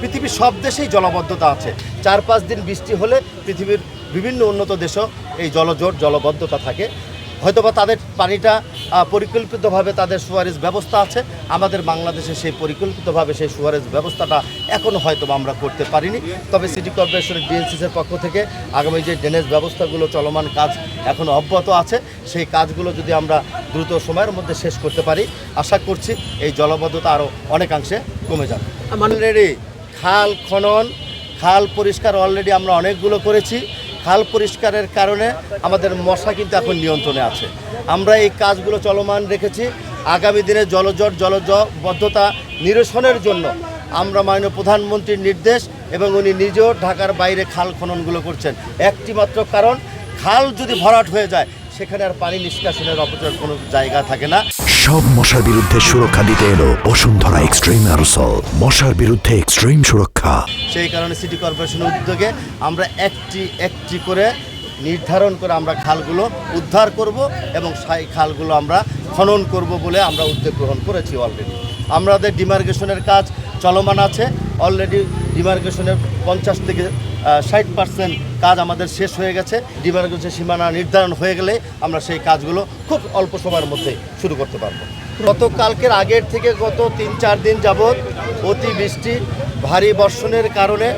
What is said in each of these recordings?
পৃথিবীর সব দেশেই জলাবদ্ধতা আছে। 4-5 দিন বৃষ্টি হলে পৃথিবীর বিভিন্ন উন্নত দেশও এই জলজট জলবদ্ধতা থাকে। হয়তোবা তাদের পানিটা পরিকল্পিতভাবে তাদের সুয়ারেজ ব্যবস্থা আছে, আমাদের বাংলাদেশে সেই পরিকল্পিতভাবে সেই সুয়ারেজ ব্যবস্থাটা এখনও হয়তোবা আমরা করতে পারিনি। তবে সিটি কর্পোরেশনের ডিএনসিসির পক্ষ থেকে আগামী যে ড্রেনেজ ব্যবস্থাগুলো চলমান কাজ এখনও অব্যাহত আছে, সেই কাজগুলো যদি আমরা দ্রুত সময়ের মধ্যে শেষ করতে পারি, আশা করছি এই জলবদ্ধতা আরও অনেকাংশে কমে যাবে। অলরেডি খাল খনন, খাল পরিষ্কার অলরেডি আমরা অনেকগুলো করেছি। খাল পরিষ্কারের কারণে আমাদের মশা কিন্তু এখন নিয়ন্ত্রণে আছে। আমরা এই কাজগুলো চলমান রেখেছি। আগামী দিনে জলজট জলবদ্ধতা নিরসনের জন্য আমরা মাননীয় প্রধানমন্ত্রীর নির্দেশ এবং উনি নিজেও ঢাকার বাইরে খাল খননগুলো করছেন। একটি মাত্র কারণ, খাল যদি ভরাট হয়ে যায় সেখানে আর পানি নিষ্কাশনের অপচয়ের কোনো জায়গা থাকে না। সব মশার বিরুদ্ধে সুরক্ষা দিতে এলো বসুন্ধরা এক্সট্রিম অ্যারোসল, মশার বিরুদ্ধে এক্সট্রিম সুরক্ষা। সেই কারণে সিটি কর্পোরেশনের উদ্যোগে আমরা একটি করে নির্ধারণ করে আমরা খালগুলো উদ্ধার করব এবং সেই খালগুলো আমরা খনন করব বলে আমরা উদ্যোগ গ্রহণ করেছি। অলরেডি আমাদের ডিমার্কেশনের কাজ চলমান আছে। অলরেডি ডিমার্কেশনের 50 থেকে 60% কাজ আমাদের শেষ হয়ে গেছে। ডিমার্কেশনের সীমানা নির্ধারণ হয়ে গেলে আমরা সেই কাজগুলো খুব অল্প সময়ের মধ্যে শুরু করতে পারবো। গতকালকের আগের থেকে গত 3-4 দিন যাবৎ অতিবৃষ্টি ভারী বর্ষণের কারণে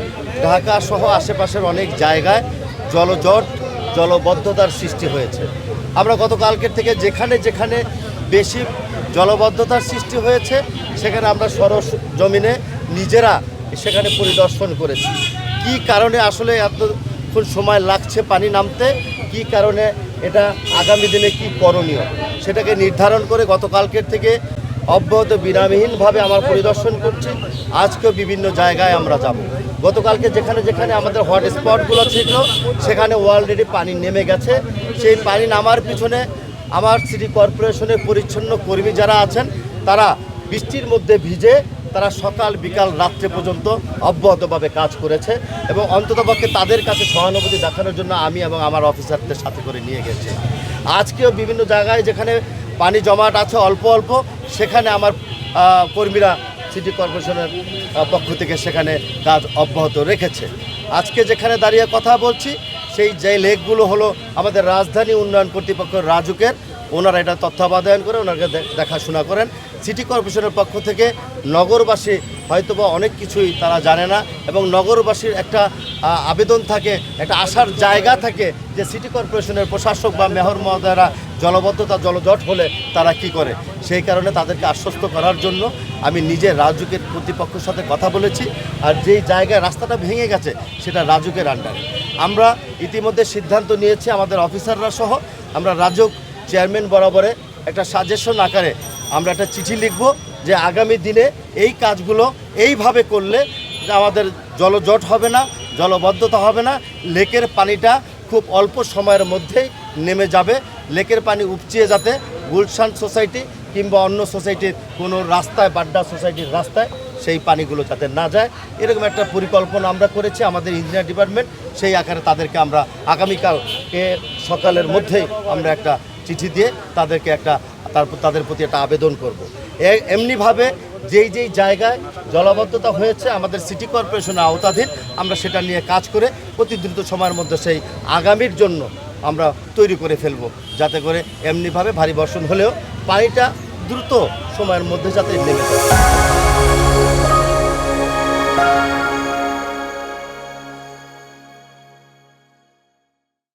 ঢাকা সহ আশেপাশের অনেক জায়গায় জলজট জলবদ্ধতার সৃষ্টি হয়েছে। আমরা গতকালকের থেকে যেখানে যেখানে বেশি জলবদ্ধতার সৃষ্টি হয়েছে সেখানে আমরা সরজমিনে নিজেরা সেখানে পরিদর্শন করেছি। কি কারণে আসলে এতক্ষণ সময় লাগছে পানি নামতে, কি কারণে এটা আগামী দিনে কি করণীয় সেটাকে নির্ধারণ করে গতকালকের থেকে অব্যাহত বিরামহীনভাবে আমরা পরিদর্শন করছি। আজকেও বিভিন্ন জায়গায় আমরা যাব। গতকালকে যেখানে যেখানে আমাদের হটস্পটগুলো ছিল সেখানে অলরেডি পানি নেমে গেছে। সেই পানি নামার পিছনে আমার সিটি কর্পোরেশনের পরিচ্ছন্ন কর্মী যারা আছেন তারা বৃষ্টির মধ্যে ভিজে তারা সকাল বিকাল রাত্রে পর্যন্ত অব্যাহতভাবে কাজ করেছে এবং অন্ততপক্ষে তাদের কাছে সহানুভূতি দেখানোর জন্য আমি এবং আমার অফিসারদের সাথে করে নিয়ে গেছি। আজকেও বিভিন্ন জায়গায় যেখানে পানি জমাট আছে অল্প অল্প, সেখানে আমার কর্মীরা সিটি কর্পোরেশনের পক্ষ থেকে সেখানে কাজ অব্যাহত রেখেছে। আজকে যেখানে দাঁড়িয়ে কথা বলছি সেই যে লেকগুলো হলো আমাদের রাজধানী উন্নয়ন কর্তৃপক্ষ রাজুকের, ওনারা এটা তত্ত্বাবধান করে ওনাকে দেখাশোনা করেন। সিটি কর্পোরেশনের পক্ষ থেকে নগরবাসী হয়তোবা অনেক কিছুই তারা জানে না এবং নগরবাসীর একটা আবেদন থাকে, একটা আশার জায়গা থাকে যে সিটি কর্পোরেশনের প্রশাসক বা মেয়র মহোদয়রা জলবদ্ধতা জলজট হলে তারা কি করে। সেই কারণে তাদেরকে আশ্বস্ত করার জন্য আমি নিজে রাজুকের কর্তৃপক্ষের সাথে কথা বলেছি। আর যেই জায়গায় রাস্তাটা ভেঙে গেছে সেটা রাজুকের আন্ডারে। আমরা ইতিমধ্যে সিদ্ধান্ত নিয়েছি আমাদের অফিসাররা সহ আমরা রাজুক চেয়ারম্যান বরাবরে একটা সাজেশন আকারে আমরা একটা চিঠি লিখব যে আগামী দিনে এই কাজগুলো এইভাবে করলে আমাদের জলজট হবে না, জলবদ্ধতা হবে না, লেকের পানিটা খুব অল্প সময়ের মধ্যেই নেমে যাবে। লেকের পানি উপচিয়ে যাতে গুলশান সোসাইটি কিংবা অন্য সোসাইটির কোনো রাস্তায়, বাড্ডা সোসাইটির রাস্তায় সেই পানিগুলো যাতে না যায়, এরকম একটা পরিকল্পনা আমরা করেছি আমাদের ইঞ্জিনিয়ার ডিপার্টমেন্ট। সেই আকারে তাদেরকে আমরা আগামীকাল সকালের মধ্যেই আমরা একটা চিঠি দিয়ে তাদেরকে তাদের প্রতি একটা আবেদন করব। এমনিভাবে যেই জায়গায় জলাবদ্ধতা হয়েছে আমাদের সিটি কর্পোরেশনের আওতাধীন আমরা সেটা নিয়ে কাজ করে অতি দ্রুত সময়ের মধ্যে সেই আগামীর জন্য আমরা তৈরি করে ফেলব, যাতে করে এমনিভাবে ভারী বর্ষণ হলেও পানিটা দ্রুত সময়ের মধ্যে যাতে নেমে যায়।